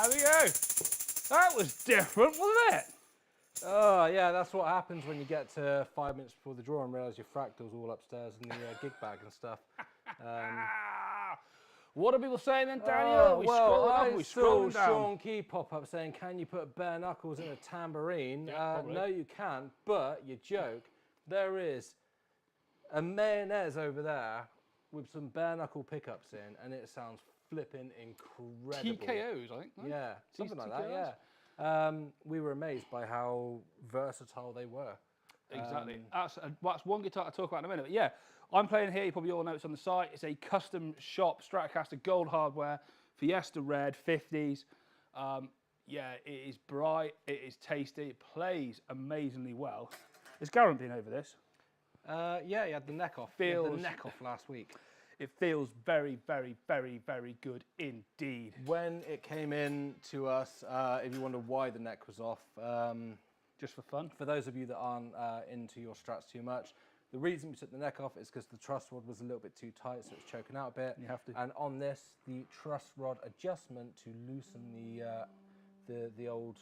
There we go. That was different, wasn't it? Oh, yeah, that's what happens when you get to 5 minutes before the draw and realise your fractal's all upstairs in the gig bag and stuff. What are people saying then, Daniel? I saw Sean Key pop up saying, can you put bare knuckles in a tambourine? Yeah, no, you can't, but you joke. There is a mayonnaise over there with some bare knuckle pickups in, and it sounds flipping incredible. TKOs, I think. No? Yeah, something like that, TKOs? yeah. We were amazed by how versatile they were. Exactly. That's one guitar to talk about in a minute. But yeah, I'm playing here. You probably all know it's on the site. It's a custom shop Stratocaster gold hardware, Fiesta red 50s. Yeah, it is bright. It is tasty. It plays amazingly well. Is Garant been over this? Yeah, he had the neck off. He had the neck off last week. It feels very, very, very, very good indeed. When it came in to us, if you wonder why the neck was off, just for fun. For those of you that aren't into your Strats too much, the reason we took the neck off is because the truss rod was a little bit too tight, so it's choking out a bit. You have to. And on this, the truss rod adjustment to loosen the old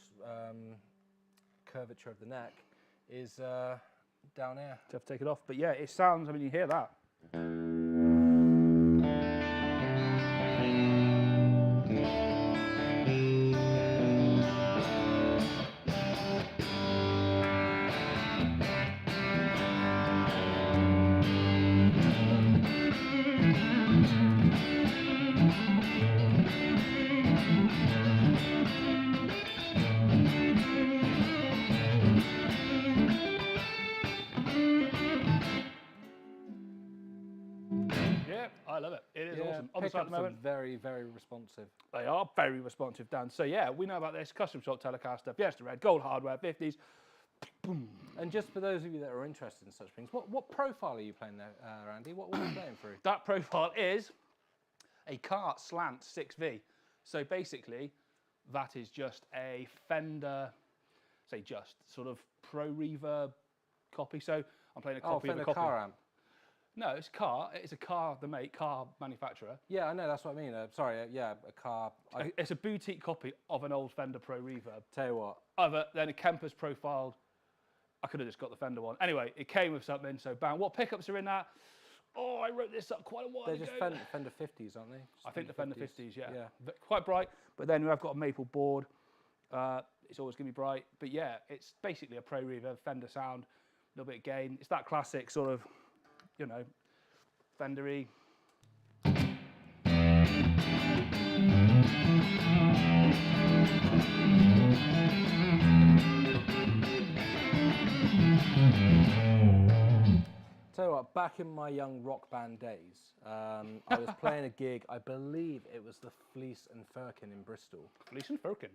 curvature of the neck is down here. To have to take it off, but yeah, it sounds. I mean, you hear that. I love it. It is awesome. On the side at the moment, very, very responsive. They are very responsive, Dan. So yeah, we know about this custom shop Telecaster, Fiesta red, gold hardware, 50s. Boom. And just for those of you that are interested in such things, what profile are you playing there, Randy? What are you playing through? That profile is a Cart Slant 6V. So basically, that is just a Fender, sort of Pro Reverb copy. So I'm playing a copy of a copy. Car amp. No, it's car. It's a car manufacturer. Yeah, I know. That's what I mean. Sorry, yeah, a car. It's a boutique copy of an old Fender Pro Reverb. Tell you what. Then a Kemper's profiled. I could have just got the Fender one. Anyway, it came with something. So bam. What pickups are in that? Oh, I wrote this up quite a while ago. They're just Fender 50s, aren't they? I think the Fender 50s, yeah. Quite bright. But then we have got a maple board. It's always going to be bright. But yeah, it's basically a Pro Reverb Fender sound, a little bit of gain. It's that classic sort of, you know, Fender-y. Tell you what, back in my young rock band days, I was playing a gig, I believe it was the Fleece and Firkin in Bristol. Fleece and Firkin.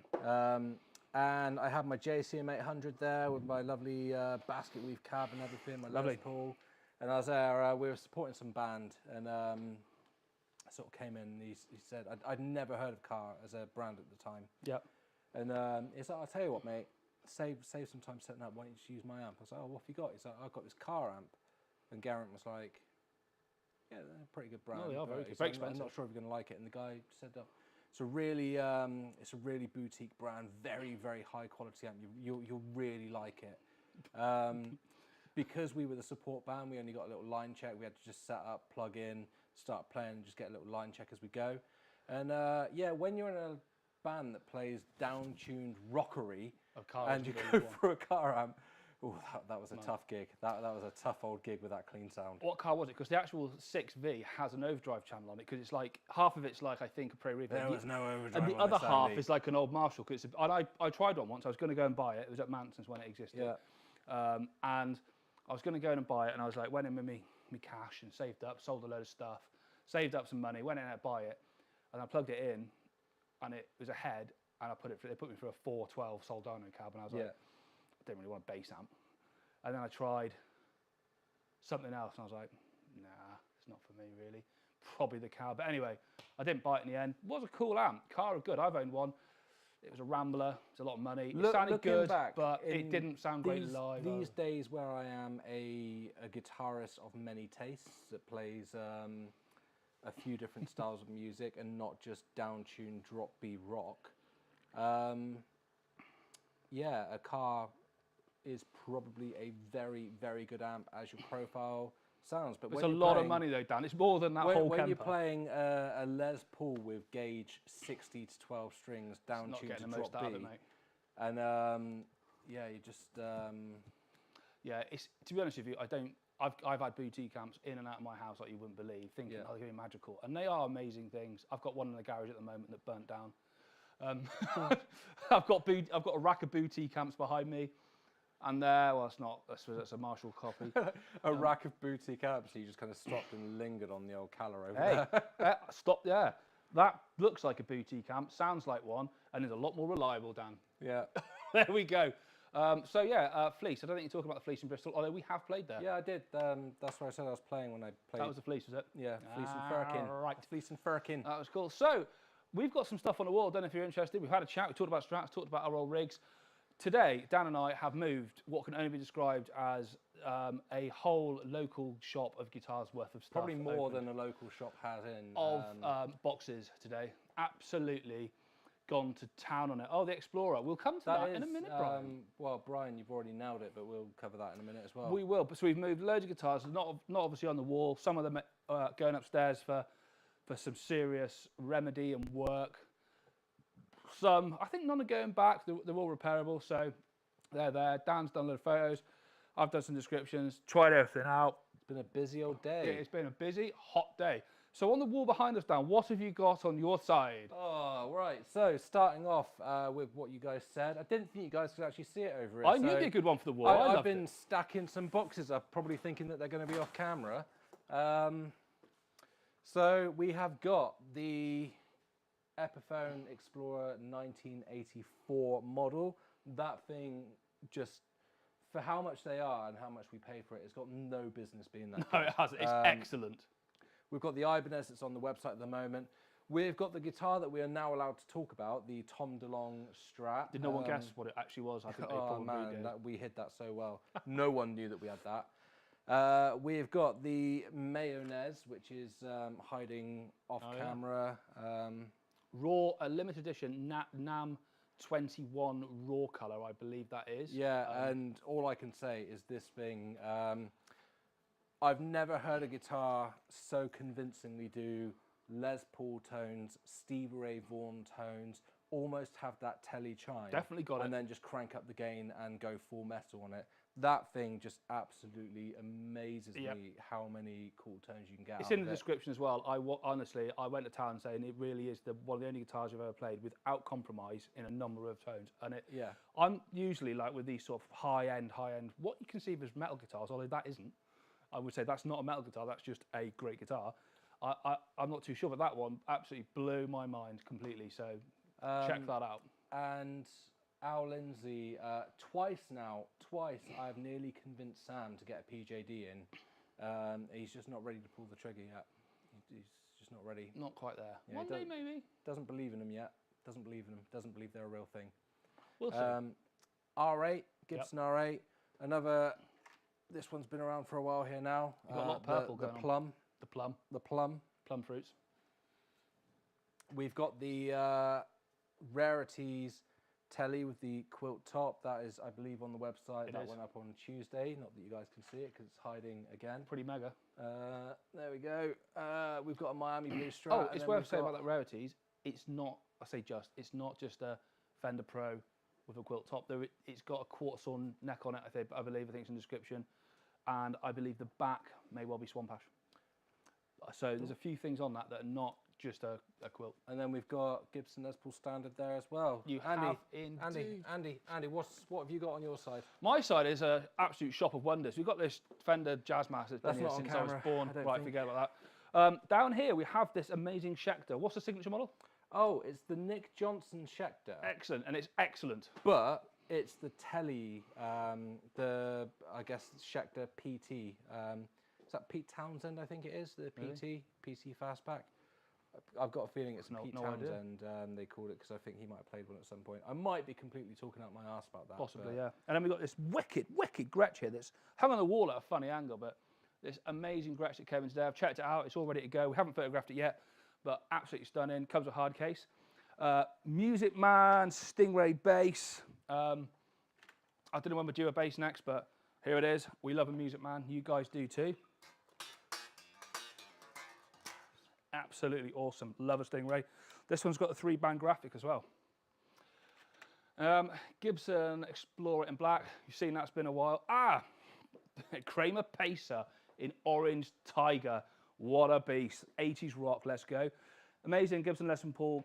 And I had my JCM 800 there with my lovely basket weave cab and everything, my Lovely. Les Paul. And I was there, we were supporting some band, and I sort of came in and he said, I'd never heard of Car as a brand at the time. Yep. And he's like, I'll tell you what, mate, save some time setting up, why don't you just use my amp? I was like, oh, what have you got? He's like, I've got this Car amp. And Garrett was like, yeah, they're a pretty good brand. Oh, they are very good. He's Very like, I'm expensive. not sure if you're going to like it. And the guy said, oh, it's a really boutique brand, very, very high quality amp. You'll really like it. Because we were the support band, we only got a little line check. We had to just set up, plug in, start playing, and just get a little line check as we go. And yeah, when you're in a band that plays down-tuned rockery, and you go for a Car amp, oh, that was a tough gig. That was a tough old gig with that clean sound. What car was it? Because the actual 6V has an overdrive channel on it, because it's like, half of it's like, I think, a Pro Reverb. There was no overdrive. And the other half is like an old Marshall. Cause and I tried one once. I was going to go and buy it. It was at Manson's when it existed. Yeah. And I was going to go in and buy it, and I was like, went in with me cash and saved up, sold a load of stuff, saved up some money, went in and buy it, and I plugged it in, and it was a head, and they put me through a 412 Soldano cab, and I was like, I don't really want a bass amp. And then I tried something else, and I was like, nah, it's not for me really. Probably the cab. But anyway, I didn't buy it in the end. It was a cool amp. Car are good. I've owned one. It was a Rambler. It's a lot of money. It sounded good, but it didn't sound great live. These days, where I am a guitarist of many tastes that plays a few different styles of music and not just down-tuned drop B rock, yeah, a Car is probably a very, very good amp as your profile sounds. But it's a lot of money though, Dan. It's more than that whole when Kemper. you're playing a Les Paul with gauge 60 to 12 strings down tuned to drop B, mate. And yeah, you just yeah. It's, to be honest with you, I've had boutique amps in and out of my house like you wouldn't believe, thinking oh, they're going to be magical, and they are amazing things. I've got one in the garage at the moment that burnt down. I've got a rack of boutique amps behind me. And well, it's not. That's a Marshall copy. a rack of boutique amps. So you just kind of stopped and lingered on the old Caller over there. Stop there. That looks like a boutique amp, sounds like one, and is a lot more reliable, Dan. Yeah. There we go. So yeah, Fleece. I don't think you're talking about the Fleece in Bristol, although we have played there. Yeah, I did. That's where I said I was playing when I played. That was the Fleece, was it? Yeah, Fleece and Firkin. Right. Fleece and Firkin. That was cool. So we've got some stuff on the wall. Don't know if you're interested. We've had a chat. We talked about Strats, talked about our old rigs. Today, Dan and I have moved what can only be described as a whole local shop of guitars worth of stuff. Probably more than a local shop has in. Of boxes today. Absolutely gone to town on it. Oh, the Explorer. We'll come to that in a minute, Brian. Well, Brian, you've already nailed it, but we'll cover that in a minute as well. We will. So we've moved loads of guitars, not obviously on the wall. Some of them going upstairs for some serious remedy and work. Some, I think none are going back. They're all repairable, so they're there. Dan's done a lot of photos. I've done some descriptions, tried everything out. It's been a busy old day. It's been a busy, hot day. So on the wall behind us, Dan, what have you got on your side? Oh, right. So starting off with what you guys said, I didn't think you guys could actually see it over here. I knew it'd be a good one for the wall. I've been stacking some boxes up, probably thinking that they're going to be off camera. So we have got the Epiphone Explorer 1984 model. That thing, just for how much they are and how much we pay for it, it's got no business being that No, good. it hasn't. It's excellent. We've got the Ibanez that's on the website at the moment. We've got the guitar that we are now allowed to talk about, the Tom DeLonge Strat. Did no one guess what it actually was? I think they probably did. We hid that so well. No one knew that we had that. We've got the Mayonnaise, which is hiding off camera. Raw, a limited edition NAM 21 raw colour, I believe that is. Yeah, and all I can say is this thing, I've never heard a guitar so convincingly do Les Paul tones, Stevie Ray Vaughan tones, almost have that telly chime. Definitely got it. And then just crank up the gain and go full metal on it. That thing just absolutely amazes me how many cool tones you can get. It's in the description as well. Honestly, I went to town saying it really is one of the only guitars I've ever played without compromise in a number of tones. And I'm usually like with these sort of high-end, what you conceive as metal guitars, although that isn't. I would say that's not a metal guitar, that's just a great guitar. I'm not too sure, but that one absolutely blew my mind completely. So check that out. And Al Lindsay, twice I've nearly convinced Sam to get a PJD in. He's just not ready to pull the trigger yet. He's just not ready. Not quite there. Yeah, One day maybe. Doesn't believe in them yet. Doesn't believe in them. Doesn't believe they're a real thing. We'll see. R8, Gibson R8. Another. This one's been around for a while here now. You've got a lot of purple going on. The plum fruits. We've got the Rarities telly with the quilt top. That is, I believe, on the website. That went up on Tuesday. Not that you guys can see it because it's hiding again. Pretty mega. There we go. We've got a Miami Blue Strat. Oh, it's worth saying about that Rarities. It's not. It's not just a Fender Pro with a quilt top. It's got a quartz on neck on it. I believe it's in the description, and I believe the back may well be Swampash. So there's a few things on that are not just a quilt. And then we've got Gibson Les Paul Standard there as well. Andy, what have you got on your side? My side is an absolute shop of wonders. We've got this Fender Jazzmaster that's been here since I was born. Right, forget about that. Down here we have this amazing Schecter. What's the signature model? Oh, it's the Nick Johnson Schecter. Excellent, and it's excellent. But it's the telly, I guess, Schecter PT. Is that Pete Townsend, I think it is, the PT Fastback? I've got a feeling it's Pete Townsend, they called it, because I think he might have played one at some point. I might be completely talking out my arse about that. Possibly, yeah. And then we've got this wicked Gretsch here that's hung on the wall at a funny angle, but this amazing Gretsch that Kevin's there. I've checked it out, it's all ready to go. We haven't photographed it yet, but absolutely stunning. Comes with a hard case. Music Man, Stingray bass. I don't know when we'll do a bass next, but here it is. We love a Music Man. You guys do too. Absolutely awesome. Love a Stingray. This one's got a 3-band graphic as well. Gibson Explorer in black. You've seen that's been a while. Kramer Pacer in orange tiger. What a beast. 80s rock. Let's go. Amazing Gibson Les Paul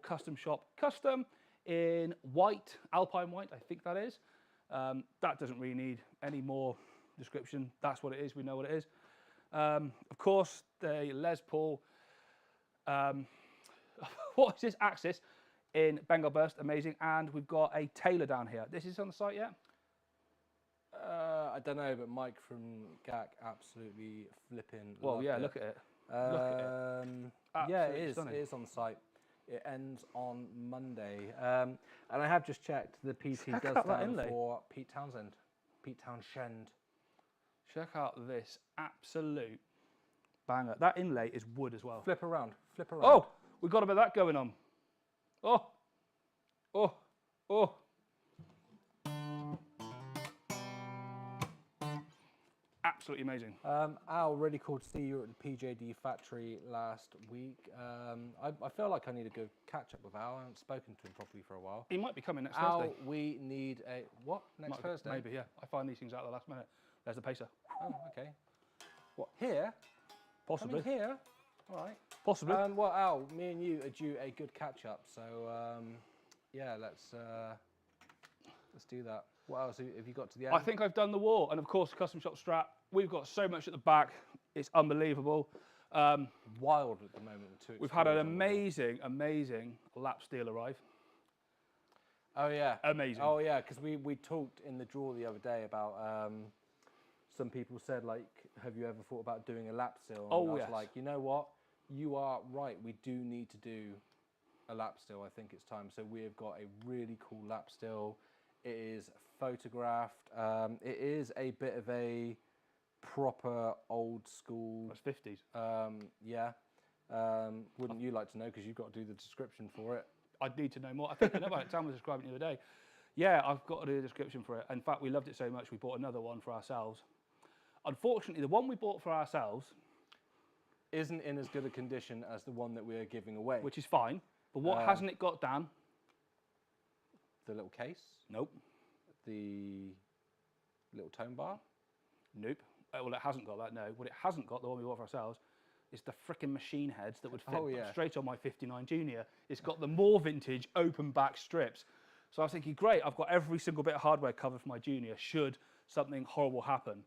custom shop. Custom in white, Alpine white, I think that is. That doesn't really need any more description. That's what it is. We know what it is. Of course, the Les Paul. What is this? Axis in Bengal Burst, amazing. And we've got a Taylor down here. This is on the site yet? I don't know, but Mike from GAC absolutely flipping. Well, yeah, look at it. Look at it. Yeah, it is. Stunning. It is on the site. It ends on Monday, and I have just checked. The PT does stand for Pete Townsend. Pete Townshend. Check out this absolute banger. That inlay is wood as well. Flip around. Flip around. Oh, we've got a bit of that going on. Oh. Oh. Oh. Absolutely amazing. Al, really cool to see you at the PJD factory last week. I feel like I need a good catch up with Al. I haven't spoken to him properly for a while. He might be coming next Thursday. Al, we need a what? Next Thursday? Maybe, yeah. I find these things out at the last minute. There's the Pacer. Oh, okay. What, here? Possibly. I mean, here? All right. Possibly. Well, Al, me and you are due a good catch up. So, yeah, let's do that. What else have you got to the end? I think I've done the wall. And of course, custom shop strap. We've got so much at the back. It's unbelievable. Wild at the moment. We've had an amazing lap steel arrive. Oh, yeah. Amazing. Oh, yeah, because we talked in the draw the other day about some people said, like, have you ever thought about doing a lap steel? And I was like, you know what? You are right. We do need to do a lap steel. I think it's time. So we have got a really cool lap steel. It is photographed. It is a bit of a proper old school. That's 50s. Yeah. Wouldn't you like to know, because you've got to do the description for it? I'd need to know more. I think I know about it. Sam was describing it the other day. Yeah, I've got to do a description for it. In fact, we loved it so much, we bought another one for ourselves. Unfortunately, the one we bought for ourselves isn't in as good a condition as the one that we're giving away. which is fine. But what hasn't it got, Dan? The little case, Nope. the little tone bar. Nope. Well, it hasn't got that, no. What it hasn't got, the one we bought for ourselves, is the frickin' machine heads that would fit straight on my 59 Junior. It's got the more vintage open back strips. So I was thinking, great, I've got every single bit of hardware covered for my Junior should something horrible happen.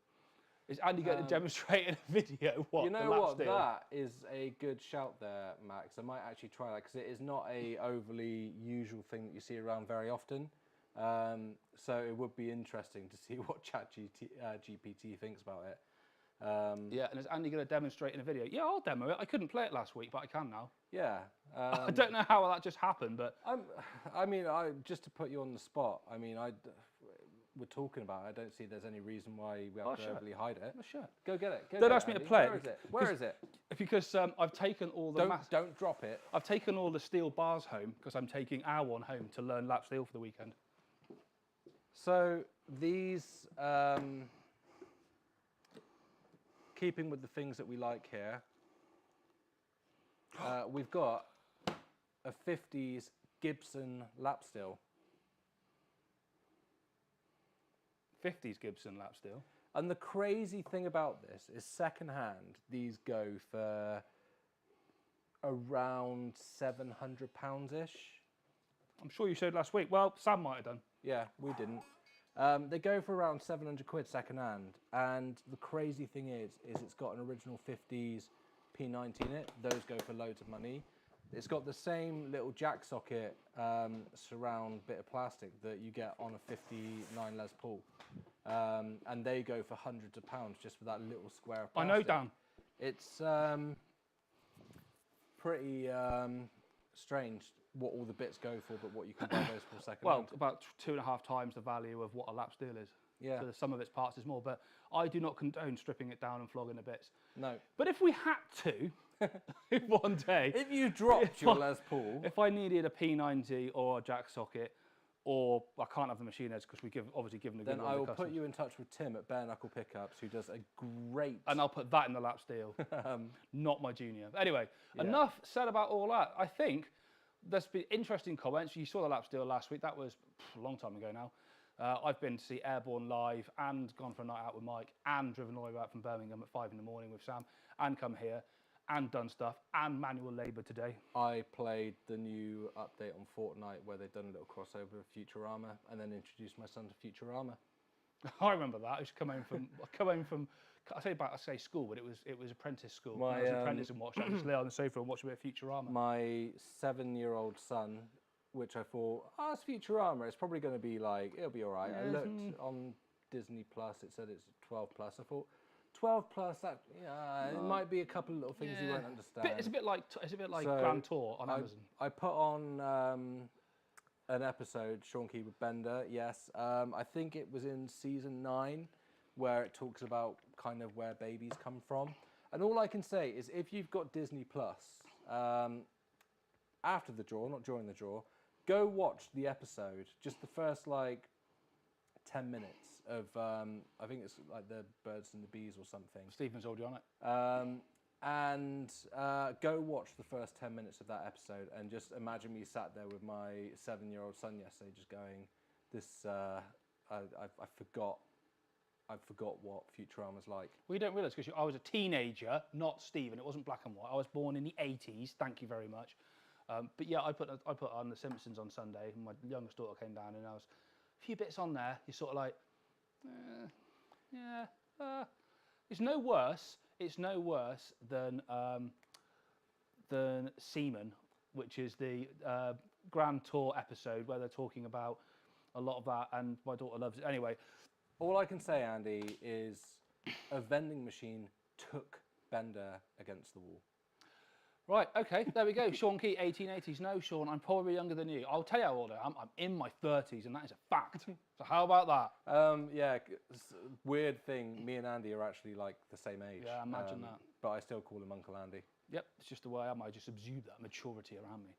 Is Andy going to demonstrate in a video what You know the lap what? steel? That is a good shout there, Max. I might actually try that because it is not a overly usual thing that you see around very often. So it would be interesting to see what ChatGPT thinks about it. Yeah, and is Andy going to demonstrate in a video? Yeah, I'll demo it. I couldn't play it last week, but I can now. Yeah. I don't know how that just happened, but... Just to put you on the spot, we're talking about it. I don't see there's any reason why we have to overly hide it. Oh, sure. Go get it. Don't ask me to play it. Where is it? Because I've taken all the... Don't drop it. I've taken all the steel bars home because I'm taking our one home to learn lap steel for the weekend. So these, keeping with the things that we like here, we've got a 50s Gibson lap steel. 50s Gibson lap steel. And the crazy thing about this is second-hand, these go for around £700-ish. I'm sure you showed last week. Well, Sam might have done. Yeah, we didn't. They go for around 700 quid second-hand. And the crazy thing is it's got an original 50s P90 in it. Those go for loads of money. It's got the same little jack socket surround bit of plastic that you get on a 59 Les Paul. And they go for hundreds of pounds just for that little square of plastic. I know, Dan. It's pretty strange what all the bits go for, but what you can buy those for second hand. Well, about 2.5 times the value of what a lap steel is. Yeah. So the sum of its parts is more, but I do not condone stripping it down and flogging the bits. No. But if we had to, one day... If you dropped your Les Paul... If I needed a P90 or a jack socket, or I can't have the machine heads because we obviously give them the good Then one I to will customers. put you in touch with Tim at Bare Knuckle Pickups, who does a great... And I'll put that in the lap steel, not my Junior. Anyway, enough said about all that. I think there's been interesting comments. You saw the lap steel last week. That was a long time ago now. I've been to see Airborne live and gone for a night out with Mike and driven all the way back from Birmingham at 5 in the morning with Sam and come here and done stuff and manual labour today. I played the new update on Fortnite where they've done a little crossover of Futurama and then introduced my son to Futurama. I remember that. I used to come home from I say school, but it was apprentice school. I was an apprentice and watched that. Just lay on the sofa and watch a bit of Futurama. My 7-year-old son, which I thought, it's Futurama. It's probably going to be like, it'll be all right. I looked on Disney Plus. It said it's 12 plus. I thought, 12 plus. That it might be a couple of little things you won't understand. It's a bit like Grand Tour on Amazon. I put on an episode, Sean Key with Bender. Yes, I think it was in season 9, where it talks about kind of where babies come from. And all I can say is, if you've got Disney Plus, after the draw, not during the draw, go watch the episode, just the first 10 minutes of, I think it's like the Birds and the Bees or something. Stephen's already on it. Go watch the first 10 minutes of that episode and just imagine me sat there with my 7-year-old son yesterday just going, I forgot what Futurama's like. Well, you don't realise because I was a teenager, not Stephen. It wasn't black and white. I was born in the 80s. Thank you very much. But yeah, I put on The Simpsons on Sunday. And my youngest daughter came down, and I was a few bits on there. You're sort of like, it's no worse. It's no worse than Seaman, which is the Grand Tour episode where they're talking about a lot of that, and my daughter loves it. Anyway. All I can say, Andy, is a vending machine took Bender against the wall. Right, okay, there we go. Sean Key, 1880s. No, Sean, I'm probably younger than you. I'll tell you how old I am. I'm in my 30s, and that is a fact. So how about that? Yeah, weird thing. Me and Andy are actually like the same age. Yeah, imagine that. But I still call him Uncle Andy. Yep, it's just the way I am. I just exude that maturity around me.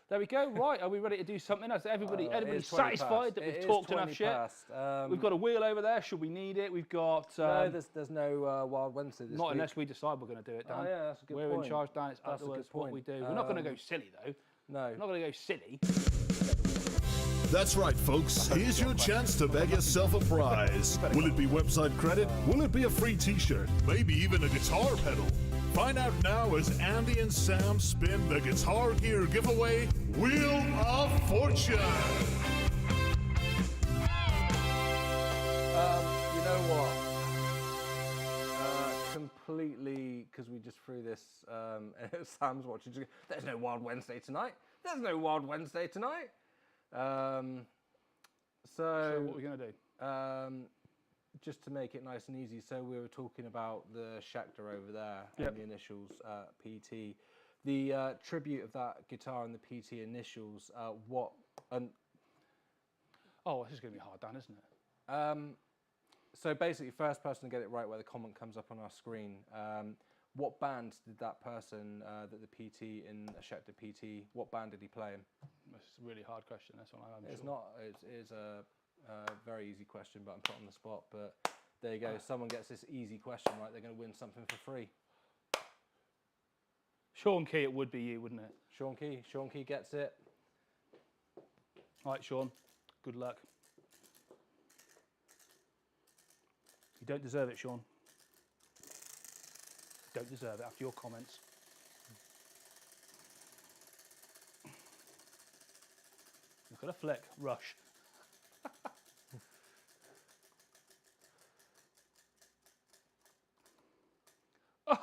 There we go. Right, are we ready to do something? Is everybody satisfied that we've talked enough shit? We've got a wheel over there. Should we need it? We've got. No, there's no Wild Wednesday this week. Not unless we decide we're going to do it, Dan. Oh yeah, that's a good We're point. in charge, Dan. It's up That's to a us good what point. we do. We're not going to go silly though. No. We're not going to go silly. That's right, folks. Here's your chance to bag yourself a prize. Will it be website credit? Will it be a free t-shirt? Maybe even a guitar pedal? Find out now as Andy and Sam spin the Guitar Gear giveaway Wheel of Fortune. You know what? Completely, because we just threw this, Sam's watching. There's no Wild Wednesday tonight. There's no Wild Wednesday tonight. So what are we going to do? Just to make it nice and easy, so we were talking about the Schecter over there and the initials PT. The tribute of that guitar and the PT initials, oh, this is going to be hard, Dan, isn't it? So basically, first person to get it right where the comment comes up on our screen. What band did that person, that the PT in a Schecter PT, what band did he play in? That's a really hard question. That's one I'm It's sure. not, it's a very easy question, but I'm put on the spot. But there you go. Someone gets this easy question right, they're going to win something for free. Sean Key, it would be you, wouldn't it? Sean Key. Sean Key gets it. All right, Sean. Good luck. You don't deserve it, Sean. You don't deserve it after your comments. Look at a flick. Rush.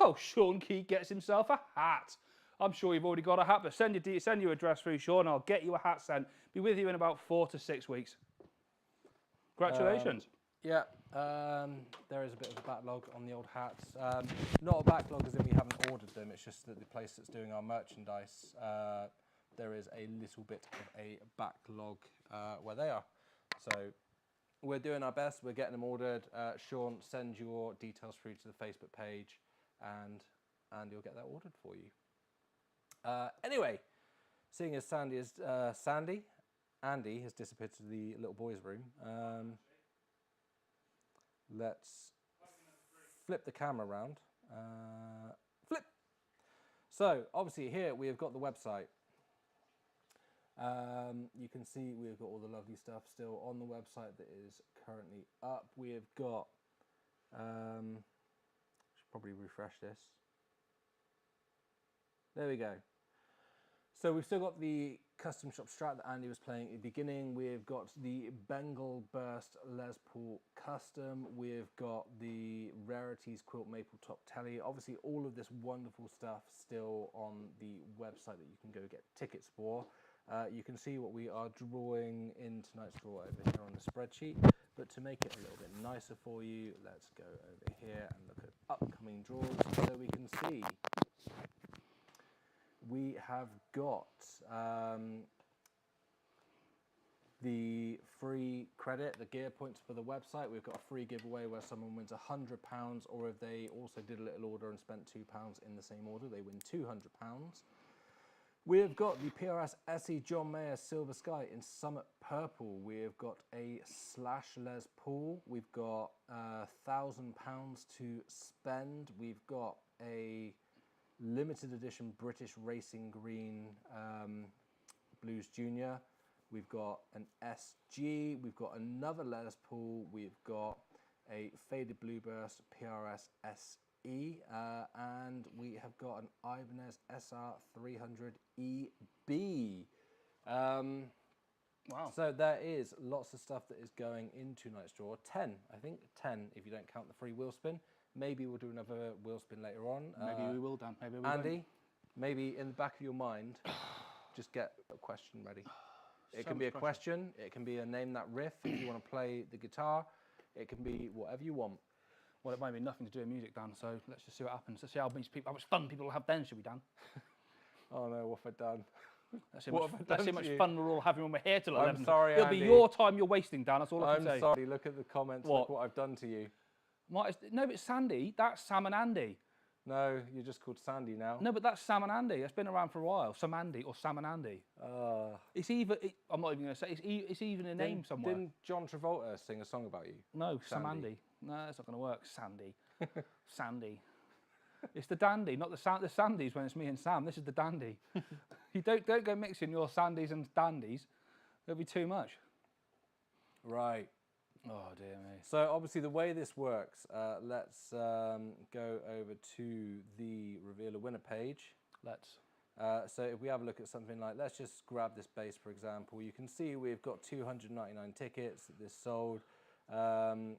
Oh, Sean Key gets himself a hat. I'm sure you've already got a hat, but send your address through, Sean. I'll get you a hat sent. Be with you in about 4 to 6 weeks. Congratulations. Yeah, there is a bit of a backlog on the old hats. Not a backlog as in we haven't ordered them, it's just that the place that's doing our merchandise, there is a little bit of a backlog where they are. So we're doing our best, we're getting them ordered. Sean, send your details through to the Facebook page and you'll get that ordered for you. Anyway, seeing as Andy has disappeared to the little boys' room, let's flip the camera around. Flip! So, obviously here we have got the website. You can see we've got all the lovely stuff still on the website that is currently up. We have got, should probably refresh this. There we go. So we've still got the custom shop Strat that Andy was playing at the beginning. We've got the Bengal Burst Les Paul Custom. We've got the Rarities Quilt Maple Top Telly. Obviously all of this wonderful stuff still on the website that you can go get tickets for. You can see what we are drawing in tonight's draw over here on the spreadsheet. But to make it a little bit nicer for you, let's go over here and look at upcoming draws so we can see. We have got the free credit, the gear points for the website. We've got a free giveaway where someone wins £100, or if they also did a little order and spent £2 in the same order, they win £200. We've got the PRS SE John Mayer Silver Sky in Summit Purple. We've got a Slash Les Paul. We've got £1,000 to spend. We've got a limited edition British Racing Green Blues Junior. We've got an SG. We've got another Les Paul. We've got a Faded Blueburst PRS SE. And we have got an Ibanez SR300 EB. Wow. So there is lots of stuff that is going in tonight's draw. 10, I think 10 if you don't count the free wheel spin. Maybe we'll do another wheel spin later on. Maybe we will, Dan. Maybe we Andy, maybe in the back of your mind, just get a question ready. It can be a question. It can be a name that riff if you want to play the guitar. It can be whatever you want. Well, it might be nothing to do with music, Dan, so let's just see what happens. Let's see how much fun people will have then, shall we, Dan? Oh no, what have I done? Let's see how much fun we're all having when we're here till 11. I'm sorry, It'll Andy. be your time you're wasting, Dan, that's all I can say. I'm sorry, look at the comments, look what I've done to you. No, but Sandy, that's Sam and Andy. No, you're just called Sandy now. No, but that's Sam and Andy. It's been around for a while. Sam Andy or Sam and Andy. It's either. I'm not even going to say. It's even a name somewhere. Didn't John Travolta sing a song about you? No, Sam Andy. No, it's not going to work. Sandy. Sandy. It's the dandy, not the Sandys when it's me and Sam. This is the dandy. You don't go mixing your Sandys and dandies. It'll be too much. Right. Oh dear me. So obviously the way this works, let's go over to the reveal a winner page. Let's. So if we have a look at something like, let's just grab this base for example. You can see we've got 299 tickets that this sold. And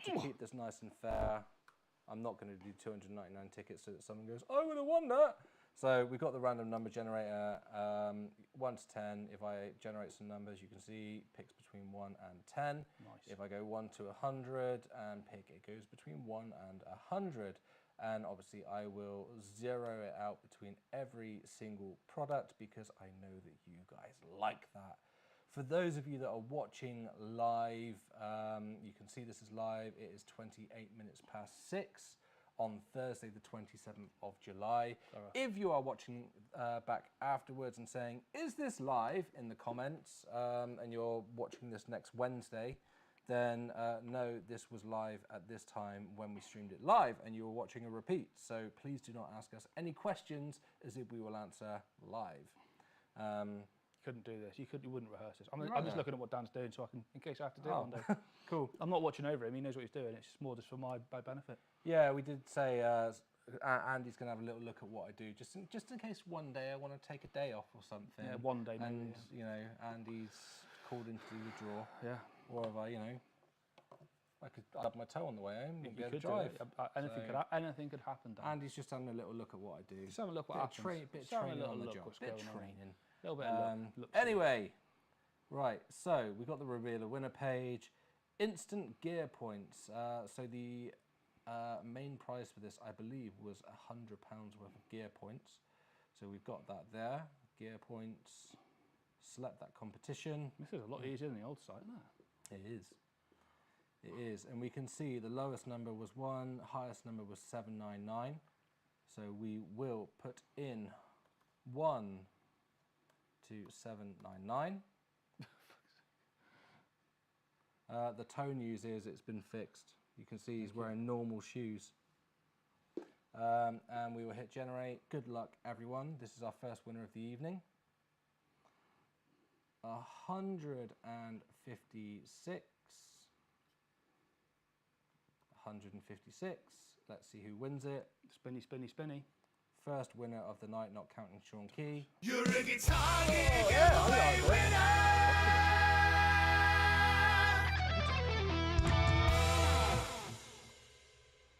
to keep this nice and fair, I'm not going to do 299 tickets so that someone goes, I would have won that. So we've got the random number generator, 1 to 10. If I generate some numbers, you can see picks between 1 and 10. Nice. If I go 1 to 100 and pick, it goes between 1 and 100. And obviously I will zero it out between every single product because I know that you guys like that. For those of you that are watching live, you can see this is live. It is 28 minutes past 6 on Thursday, the 27th of July. If you are watching back afterwards and saying, is this live in the comments, and you're watching this next Wednesday, then no, this was live at this time when we streamed it live and you were watching a repeat. So please do not ask us any questions as if we will answer live. Couldn't do this. You wouldn't rehearse this. I'm just looking at what Dan's doing so I can, in case I have to do it one day. Cool. I'm not watching over him. He knows what he's doing. It's just more just for my benefit. Yeah, we did say Andy's going to have a little look at what I do, just in case one day I want to take a day off or something. Yeah, one day maybe. And, you know, Andy's called into the draw. Yeah. Or if I could dub my toe on the way home and You be able could to drive. Anything could happen, Dan. Andy's just having a little look at what I do. Just having a look what happens. Bit of Just having a training little on the look job. what's Bit of going on. training. A little bit of look. Anyway, right, so we've got the reveal a winner page. Instant gear points. So the main prize for this, I believe, was £100 worth of gear points. So we've got that there. Gear points. Select that competition. This is a lot easier than the old site, isn't it? It is. It is. And we can see the lowest number was 1, highest number was 799. So we will put in 1 to 799. The tone uses, it's been fixed. You can see he's wearing normal shoes. And we will hit generate. Good luck, everyone. This is our first winner of the evening. 156. 156. Let's see who wins it. Spinny, spinny, spinny. First winner of the night, not counting Sean Key. You're a guitar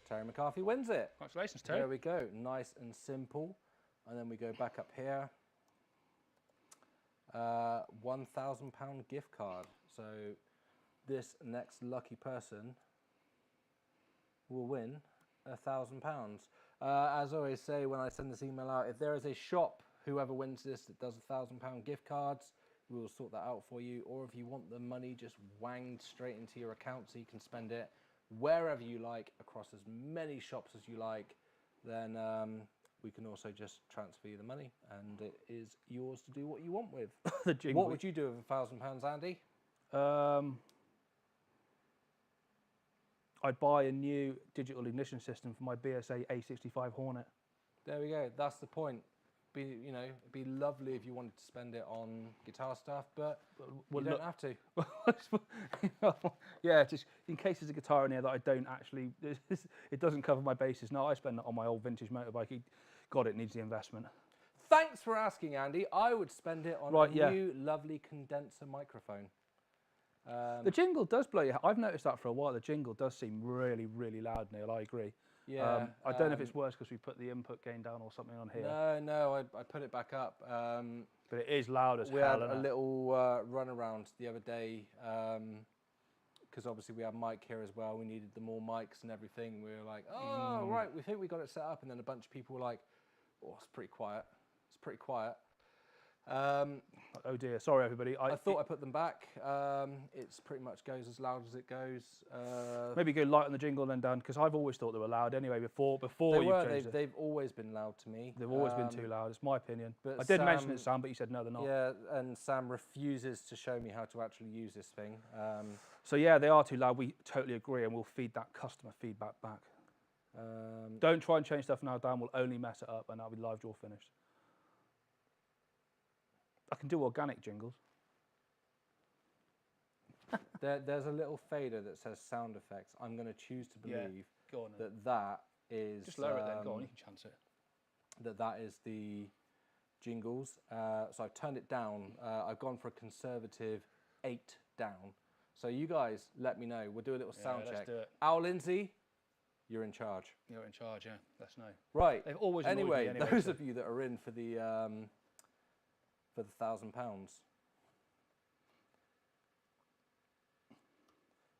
Terry McCarthy wins it. Congratulations, Terry. There we go. Nice and simple. And then we go back up here. £1,000 gift card. So this next lucky person will win £1,000. As I always say when I send this email out, if there is a shop, whoever wins this, that does £1,000 gift cards, we will sort that out for you. Or if you want the money just wanged straight into your account so you can spend it wherever you like, across as many shops as you like, then we can also just transfer you the money and it is yours to do what you want with. What would you do with £1,000, Andy? I'd buy a new digital ignition system for my BSA A65 Hornet. There we go. That's the point. It'd be lovely if you wanted to spend it on guitar stuff, but you don't have to. Yeah, just in case there's a guitar in here that I don't actually, it doesn't cover my bases. No, I spend it on my old vintage motorbike. God, it needs the investment. Thanks for asking, Andy. I would spend it on a new, lovely condenser microphone. The jingle does blow you. I've noticed that for a while. The jingle does seem really, really loud, Neil. I agree. Yeah. I don't know if it's worse because we put the input gain down or something on here. No, I put it back up. But it is loud as hell. We had a little run around the other day because obviously we have mic here as well. We needed the more mics and everything. We were like, oh, right, we think we got it set up. And then a bunch of people were like, oh, it's pretty quiet. It's pretty quiet. Oh dear, sorry everybody. I thought I put them back. It's pretty much goes as loud as it goes. Maybe go light on the jingle and then done, because I've always thought they were loud anyway before They you've were. changed it. They've always been loud to me. They've always been too loud. It's my opinion. but I did mention Sam- it, Sam, but you said no, they're not. Yeah, and Sam refuses to show me how to actually use this thing. So yeah, they are too loud. We totally agree, and we'll feed that customer feedback back. Don't try and change stuff now, Dan. We'll only mess it up, and that'll be live draw finished. I can do organic jingles. There's a little fader that says sound effects. I'm going to choose to believe Go on then. that is Just lower it then. Go on, you can chance it. that is the jingles. So I've turned it down. I've gone for a conservative 8 down. So you guys, let me know. We'll do a little sound let's check. do it. Al Lindsay, you're in charge. You're in charge, yeah. Let us know. Right. They've always annoyed me Anyway, anyway, those so- of you that are in for the £1,000.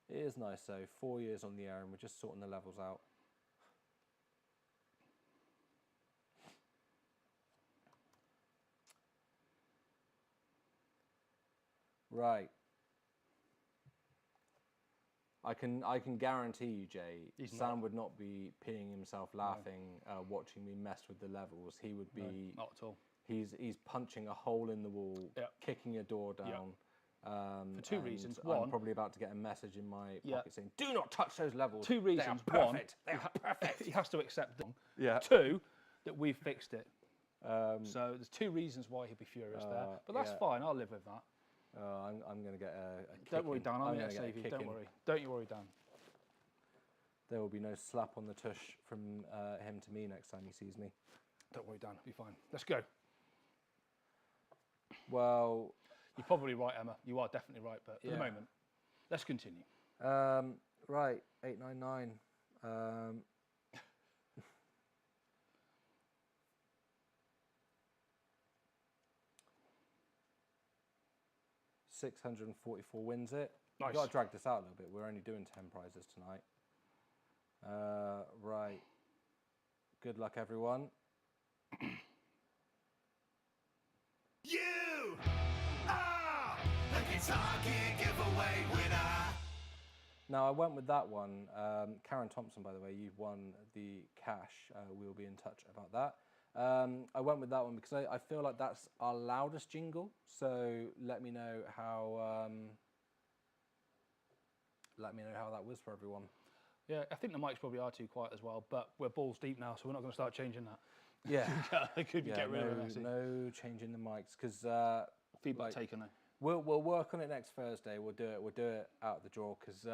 It is nice though, 4 years on the air and we're just sorting the levels out. Right. I can guarantee you, Jay, He's Sam not. would not be peeing himself laughing watching me mess with the levels. He would be. Not at all. He's punching a hole in the wall, Yep. kicking a door down. Yep. For two and reasons. I'm One, probably about to get a message in my Yeah. pocket saying, "Do not touch those levels." two reasons. They are One, perfect. They are perfect. he has to accept them. Yeah. Two, that we've fixed it. So there's two reasons why he'll be furious there. But that's yeah. fine. I'll live with that. I'm going to get a Don't worry, kicking. Dan. I'm gonna here to get a save you. Don't kicking. worry. Don't you worry, Dan. There will be no slap on the tush from him to me next time he sees me. Don't worry, Dan. It'll be fine. Let's go. Well, You're probably right, Emma. You are definitely right. But for the Yeah. moment, let's continue. right, 899. 644 wins it. Nice. We've got to drag this out a little bit. We're only doing 10 prizes tonight. Right. Good luck, everyone. You are the Guitar Gear giveaway winner. Now, I went with that one. Karen Thompson, by the way, you've won the cash. We'll be in touch about that. I went with that one because I feel like that's our loudest jingle. So let me know how that was for everyone. Yeah, I think the mics probably are too quiet as well. But we're balls deep now, so we're not going to start changing that. Yeah. I could get rid of it. no changing the mics because Feedback taken though. we'll work on it next Thursday. We'll do it out of the draw because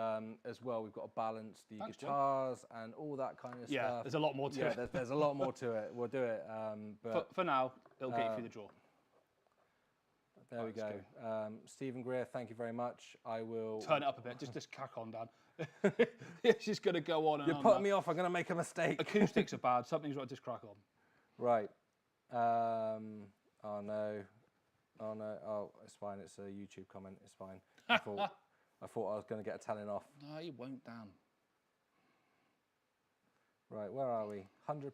as well we've got to balance the Thanks, Joe. guitars and all that kind of Yeah, stuff. there's a lot more to it. There's a lot more to it. We'll do it. But For now, it'll get you through the draw. there we go. Stephen Greer, thank you very much. I will Turn it up a bit. Just crack on, Dan. It's just going to go on and You're on. putting me off. I'm going to make a mistake. Acoustics are bad. Something's right. Just crack on. Right. Oh no. Oh no. Oh, it's fine. It's a YouTube comment. It's fine. I thought I was going to get a telling off. No, you won't, Dan. Right. Where are we? £100.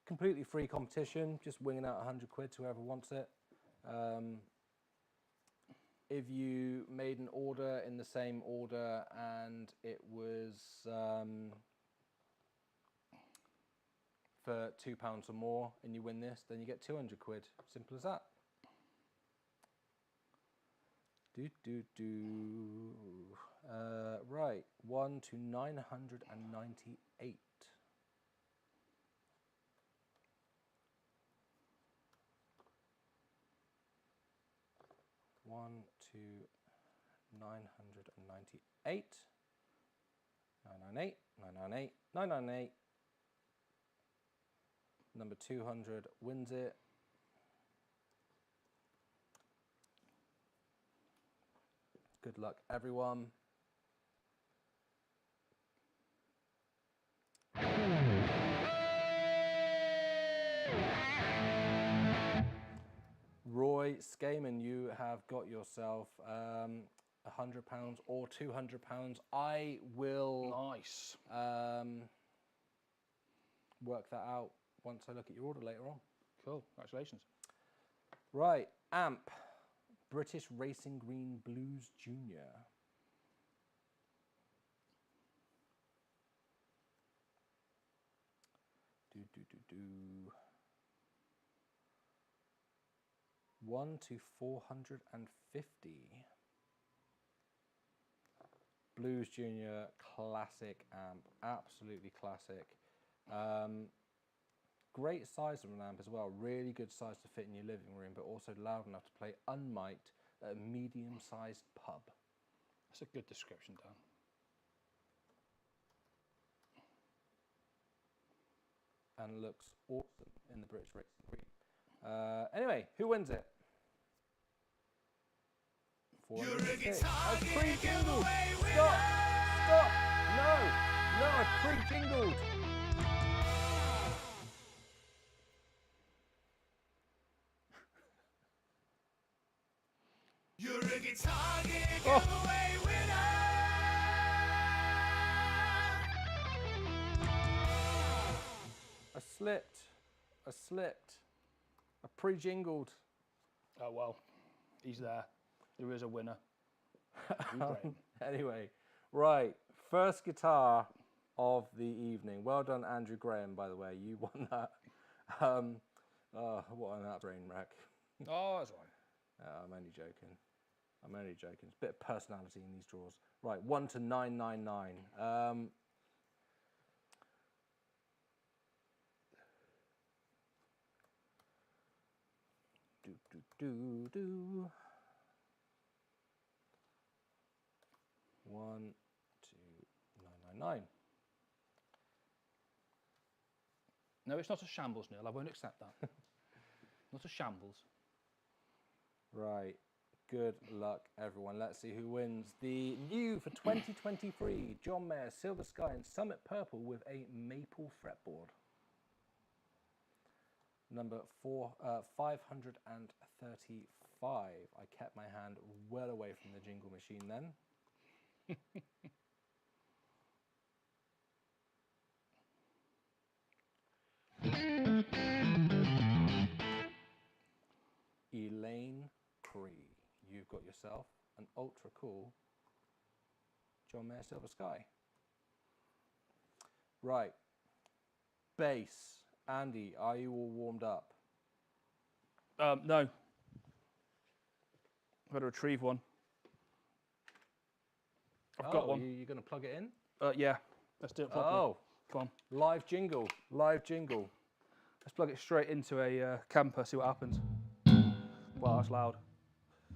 Completely free competition. Just winging out 100 quid to whoever wants it. If you made an order in the same order and it was for £2 or more and you win this, then you get 200 quid. Simple as that. Right, 1 to 998. One to 998. 998, 998, 998. Number 200 wins it. Good luck, everyone. Roy Skaman, you have got yourself £100 or £200. I will Nice. work that out once I look at your order later on. Cool. Congratulations. Right, amp. British Racing Green Blues Junior. Do. 1 to 450. Blues Junior, classic amp, absolutely classic. Great size of an amp as well, really good size to fit in your living room, but also loud enough to play unmiked at a medium-sized pub. That's a good description, Dan. And looks awesome in the British Racing Green. Anyway, who wins it? You're a guitar pre-jingled. Stop! No, I pre-jingled. You're a guitar giveaway winner. I slipped. I pre-jingled. Oh, well, he's there. There is a winner. Anyway, right, first guitar of the evening. Well done, Andrew Graham, by the way. You won that. What on that brain wreck. Oh, that's all right. I'm only joking. It's a bit of personality in these draws. Right, 1 to 999. Do. 1 to 999. No, it's not a shambles, Neil. I won't accept that. Not a shambles. Right. Good luck, everyone. Let's see who wins the new for 2023 John Mayer Silver Sky and Summit Purple with a maple fretboard. Number 535. I kept my hand well away from the jingle machine then. Elaine Cree, you've got yourself an ultra cool John Mayer Silver Sky. Right, bass. Andy, are you all warmed up? No. I've got to retrieve one. I've got one. You're going to plug it in? Yeah, let's do it properly. Oh, come on. Live jingle. Let's plug it straight into a camper, see what happens. Wow, that's loud.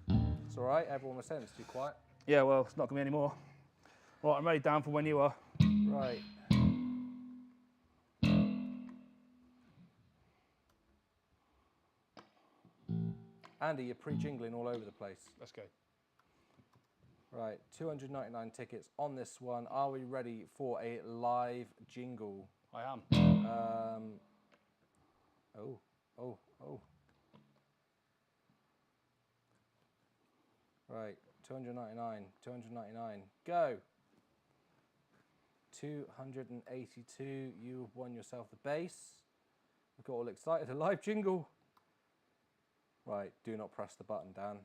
It's all right. Everyone was saying it's too quiet. Yeah, well, it's not going to be anymore. Right, I'm ready, Dan, for when you are. Right. Andy, you're pre-jingling all over the place. Let's go. Right, 299 tickets on this one. Are we ready for a live jingle? I am. Oh. Right, 299, go. 282, you've won yourself the bass. We got all excited, a live jingle. Right, do not press the button, Dan.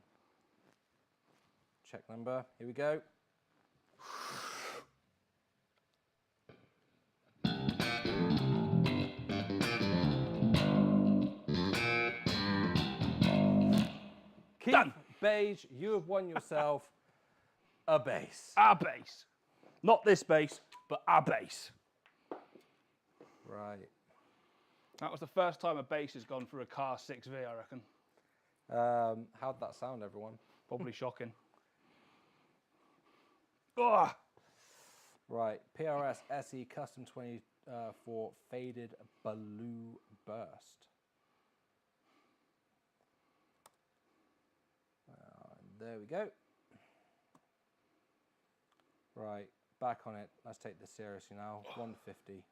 Check number, here we go. Keith Done. Beige, you have won yourself a bass. Our bass. Not this bass, but our bass. Right. That was the first time a bass has gone through a car 6V, I reckon. How'd that sound, everyone? Probably shocking. Oh. Right, PRS SE Custom 24 Faded Baloo Burst. There we go. Right, back on it. Let's take this seriously now. 150.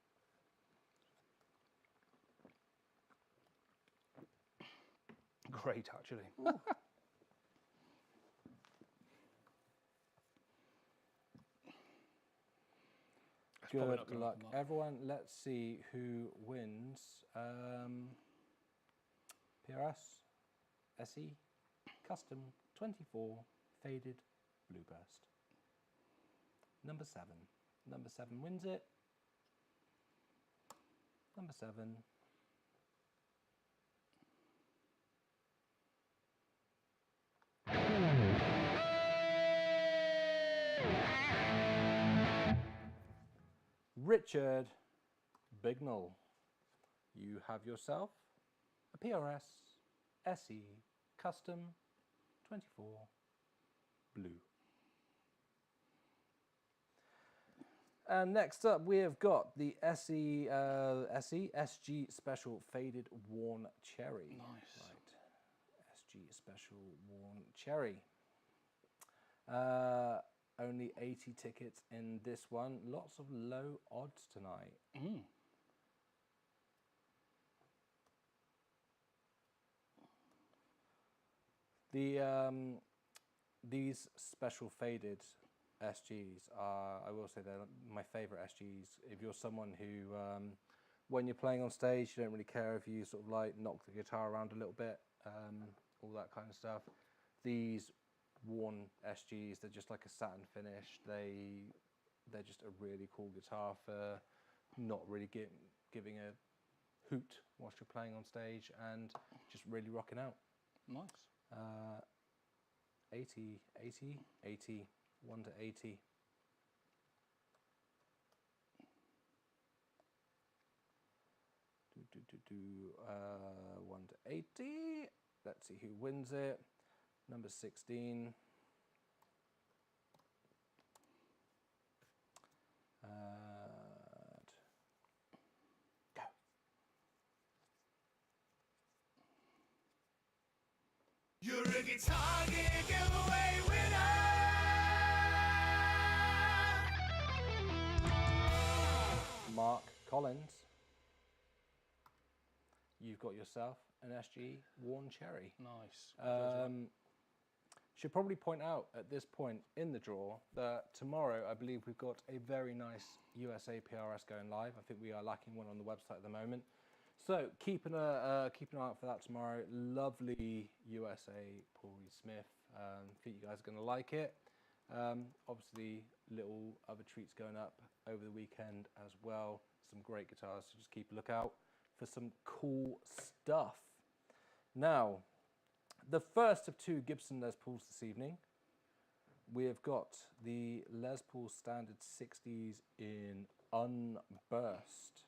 Great, actually. Good luck, everyone. Let's see who wins. PRS SE Custom 24 Faded Blueburst. Number 7. Number 7 wins it. Number 7. Richard Bignell. You have yourself a PRS SE Custom 24 Blue. And next up, we have got the SG Special Faded Worn Cherry. Nice. Right. SG Special Worn Cherry. Only 80 tickets in this one. Lots of low odds tonight. Mm. These special faded SGs are, I will say, they're my favorite SGs. If you're someone who, when you're playing on stage, you don't really care if you sort of like knock the guitar around a little bit, all that kind of stuff. These worn SGs, they're just like a satin finish. They're just a really cool guitar for not really giving a hoot whilst you're playing on stage and just really rocking out. Nice. 80, 80, 80, 1 to 80. Do 1 to 80. Let's see who wins it. Number 16. Go. You're a guitar giveaway winner. Mark Collins. You've got yourself an SG Worn Cherry. Nice. Should probably point out at this point in the draw that tomorrow I believe we've got a very nice USA PRS going live. I think we are lacking one on the website at the moment. So keep an eye out for that tomorrow. Lovely USA Paul Reed Smith. I think you guys are going to like it. Obviously, little other treats going up over the weekend as well. Some great guitars, so just keep a lookout for some cool stuff. Now, the first of 2 Gibson Les Pauls this evening. We have got the Les Paul Standard 60s in Unburst.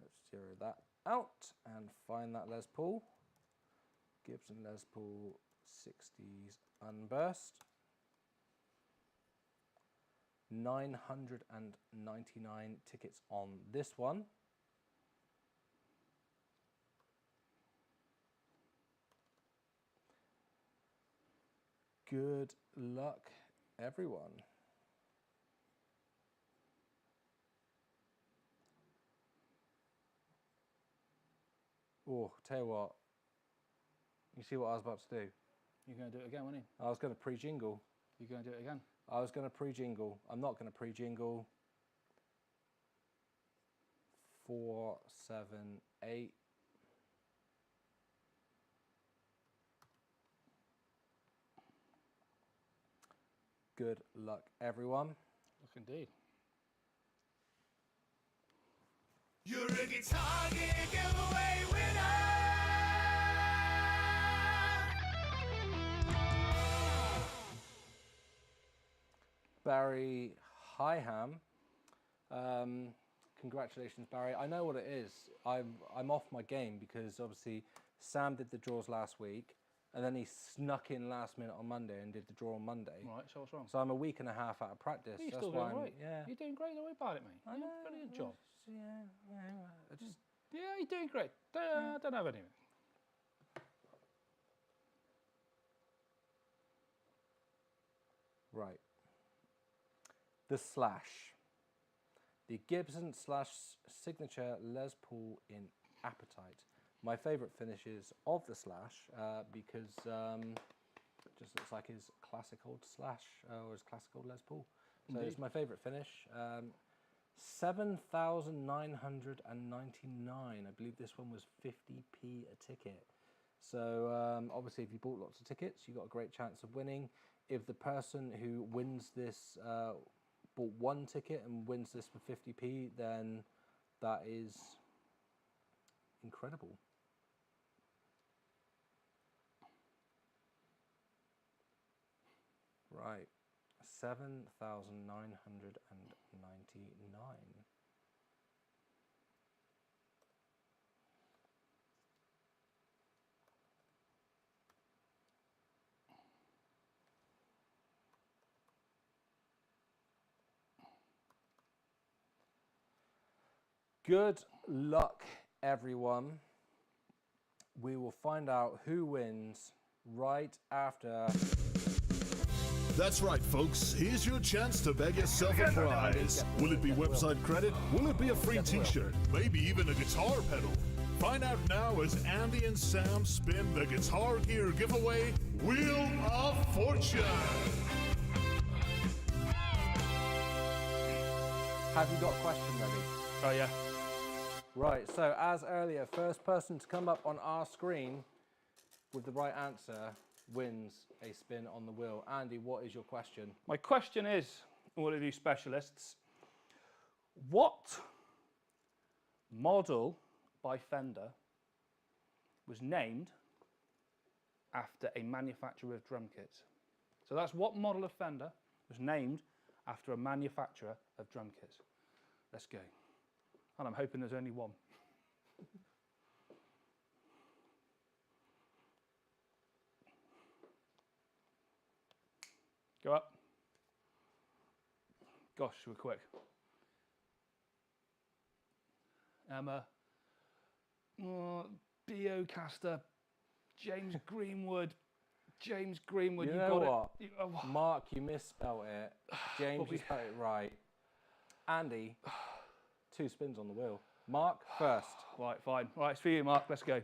Let's zero that out and find that Les Paul. Gibson Les Paul 60s Unburst. 999 tickets on this one. Good luck, everyone. Oh, tell you what. You see what I was about to do? You're going to do it again, weren't you? I was going to pre-jingle. You're going to do it again? I was going to pre-jingle. I'm not going to pre-jingle. 4, 7, 8. Good luck, everyone. Look indeed. You're a guitar giveaway winner. Barry Higham. Congratulations, Barry. I know what it is. I'm off my game because obviously Sam did the draws last week, and then he snuck in last minute on Monday and did the draw on Monday. Right, so what's wrong? So I'm a week and a half out of practice. You're That's still why doing right. Yeah. You're doing great. Don't worry about it, mate. I know. Brilliant job. Yeah. I just. Yeah, you're doing great. Don't have anything. Right. The Slash. The Gibson Slash Signature Les Paul in Appetite. My favourite finishes of the Slash because just looks like his classic old Slash or his classic old Les Paul. So Indeed. it's my favourite finish. 7,999. I believe this one was 50p a ticket. So obviously, if you bought lots of tickets, you got a great chance of winning. If the person who wins this bought one ticket and wins this for 50p, then that is incredible. Right, 7,999. Good luck, everyone. We will find out who wins right after. That's right, folks. Here's your chance to bag yourself a prize. Will it be website credit? Will it be a free t-shirt? Maybe even a guitar pedal? Find out now as Andy and Sam spin the Guitar Gear giveaway Wheel of Fortune. Have you got a question ready? Oh, yeah. Right, so as earlier, first person to come up on our screen with the right answer wins a spin on the wheel. Andy, what is your question? My question is, all of you specialists, what model by Fender was named after a manufacturer of drum kits? So that's what model of Fender was named after a manufacturer of drum kits. Let's go. And I'm hoping there's only one. Go up. Gosh, we're quick. Emma. B.O. Caster. James Greenwood. James Greenwood. You know got what? it. Mark, you misspelled it. James, you spelled it right. Andy, 2 spins on the wheel. Mark, first. Right, fine. Right, it's for you, Mark. Let's go.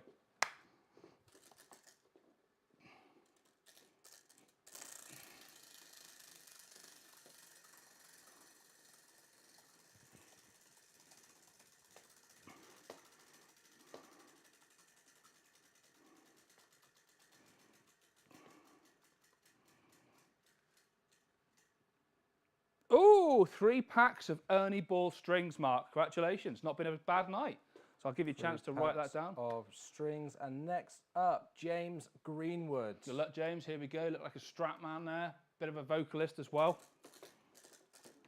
Oh, 3 packs of Ernie Ball strings, Mark. Congratulations. Not been a bad night. So I'll give you a chance to write that down. Of strings. And next up, James Greenwood. Good luck, James. Here we go. Look like a strap man there. Bit of a vocalist as well.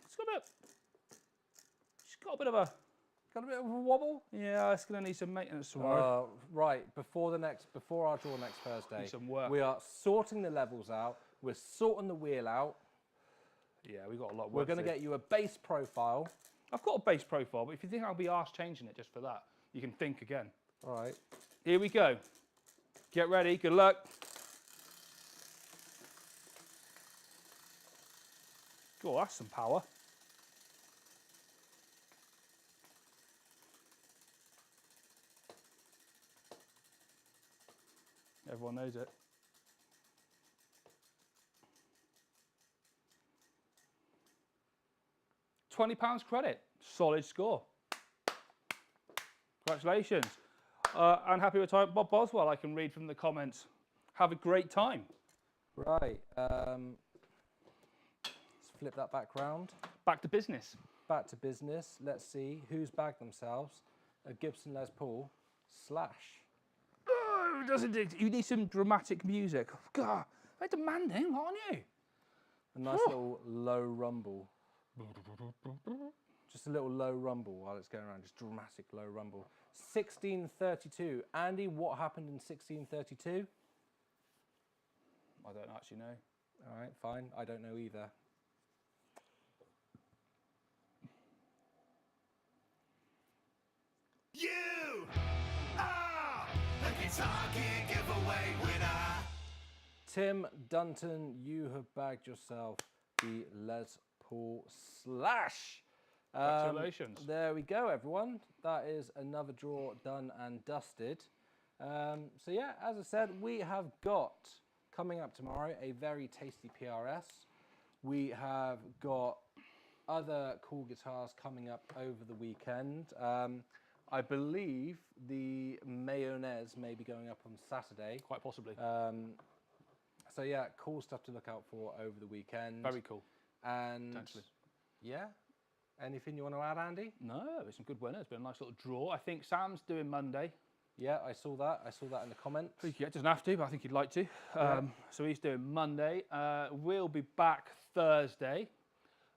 It's got a bit of a wobble? Yeah, it's going to need some maintenance tomorrow. Right, before our draw next Thursday, Need some work. we are sorting the levels out. We're sorting the wheel out. Yeah, we've got a lot of We're work going to do. get you a bass profile. I've got a bass profile, but if you think I'll be arse changing it just for that, you can think again. All right. Here we go. Get ready. Good luck. Oh, that's some power. Everyone knows it. £20 credit. Solid score. Congratulations. I'm happy with time. Bob Boswell, I can read from the comments. Have a great time. Right. Let's flip that back round. Back to business. Back to business. Let's see who's bagged themselves a Gibson Les Paul Slash. Oh, doesn't it? You need some dramatic music. God, very demanding, aren't you? A nice little low rumble. Just a little low rumble while it's going around. Just dramatic low rumble. 1632. Andy, what happened in 1632? I don't actually know. All right, fine. I don't know either. You are the Guitar Gear giveaway winner. Tim Dunton, you have bagged yourself the Les Paul Slash. Congratulations. There we go, everyone. That is another draw done and dusted. So yeah, as I said, we have got, coming up tomorrow, a very tasty PRS. We have got other cool guitars coming up over the weekend. I believe the mayonnaise may be going up on Saturday. Quite possibly. So yeah, cool stuff to look out for over the weekend. Very cool. And Potentially. yeah, anything you want to add, Andy? No, there's some good winners. It's been a nice little draw. I think Sam's doing Monday. Yeah, I saw that. I saw that in the comments. Yeah, doesn't have to, but I think he'd like to. So he's doing Monday. We'll be back Thursday.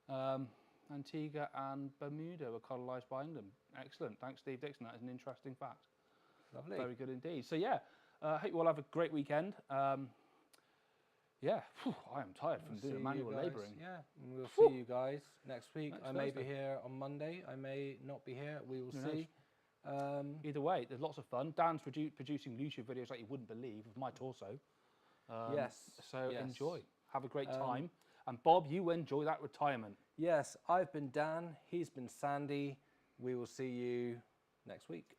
Antigua and Bermuda were colonised by England. Excellent. Thanks, Steve Dixon. That is an interesting fact. Lovely. Very good indeed. So yeah, hope you all have a great weekend. Yeah, I am tired from doing manual labouring. Yeah, and we'll see you guys next week. Next I may Thursday. be here on Monday. I may not be here. We will Who see. Either way, there's lots of fun. Dan's producing YouTube videos like you wouldn't believe of my torso. Yes. So yes. enjoy. Have a great time. And Bob, you enjoy that retirement. Yes, I've been Dan. He's been Sandy. We will see you next week.